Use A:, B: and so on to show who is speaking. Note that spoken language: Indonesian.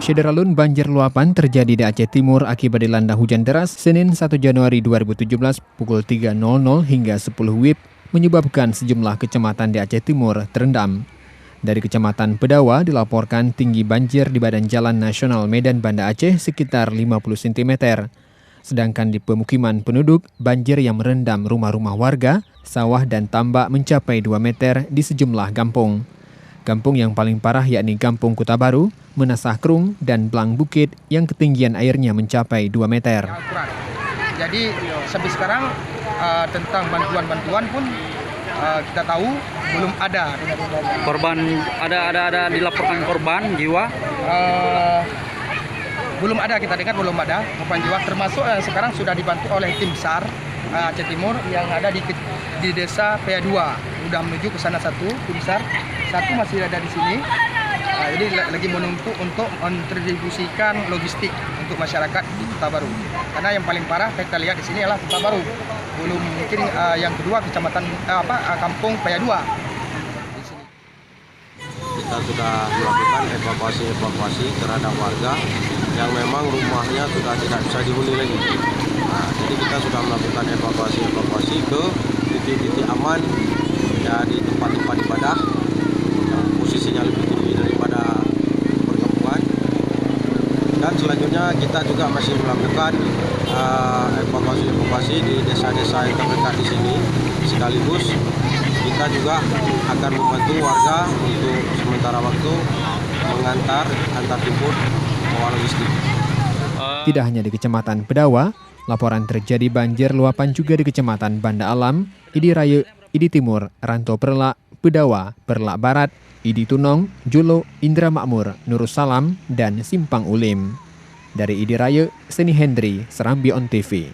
A: Syederalun banjir luapan terjadi di Aceh Timur akibat dilanda hujan deras Senin 1 Januari 2017 pukul 3.00 hingga 10 WIB menyebabkan sejumlah kecamatan di Aceh Timur terendam. Dari Kecamatan Pedawa dilaporkan tinggi banjir di badan Jalan Nasional Medan Banda Aceh sekitar 50 cm. Sedangkan di pemukiman penduduk, banjir yang merendam rumah-rumah warga, sawah dan tambak mencapai 2 meter di sejumlah kampung. Kampung yang paling parah yakni Kampung Kota Baru, Menasah Krung, dan Blang Bukit yang ketinggian airnya mencapai 2 meter.
B: Jadi sampai sekarang tentang bantuan-bantuan pun kita tahu belum ada.
C: Korban ada dilaporkan korban jiwa?
B: Belum ada, kita dengar belum ada korban jiwa, termasuk yang sekarang sudah dibantu oleh tim SAR Aceh Timur yang ada di desa PA2. Udah menuju ke sana satu tim SAR, satu masih ada di sini. Jadi lagi menunggu untuk mendistribusikan logistik untuk masyarakat di Kota Baru. Karena yang paling parah kita lihat di sini adalah Kota Baru. Belum mungkin yang kedua kecamatan Kampung PA2.
D: Kita sudah melakukan evakuasi terhadap warga yang memang rumahnya sudah tidak bisa dihuni lagi. Jadi kita sudah melakukan evakuasi ke titik-titik aman ya, di tempat-tempat ibadah yang posisinya lebih tinggi daripada perkampungan. Dan selanjutnya kita juga masih melakukan evakuasi di desa-desa yang terdekat di sini. Sekaligus kita juga akan membantu warga untuk sementara waktu antar jemput bawa logistik.
A: Tidak hanya di Kecamatan Pedawa, laporan terjadi banjir luapan juga di Kecamatan Banda Alam, Idi Raya, Idi Timur, Ranto Perlak, Pedawa, Perlak Barat, Idi Tunong, Julo, Indra Makmur, Nurussalam, dan Simpang Ulim. Dari Idi Raya, Seni Hendri, Serambi On TV.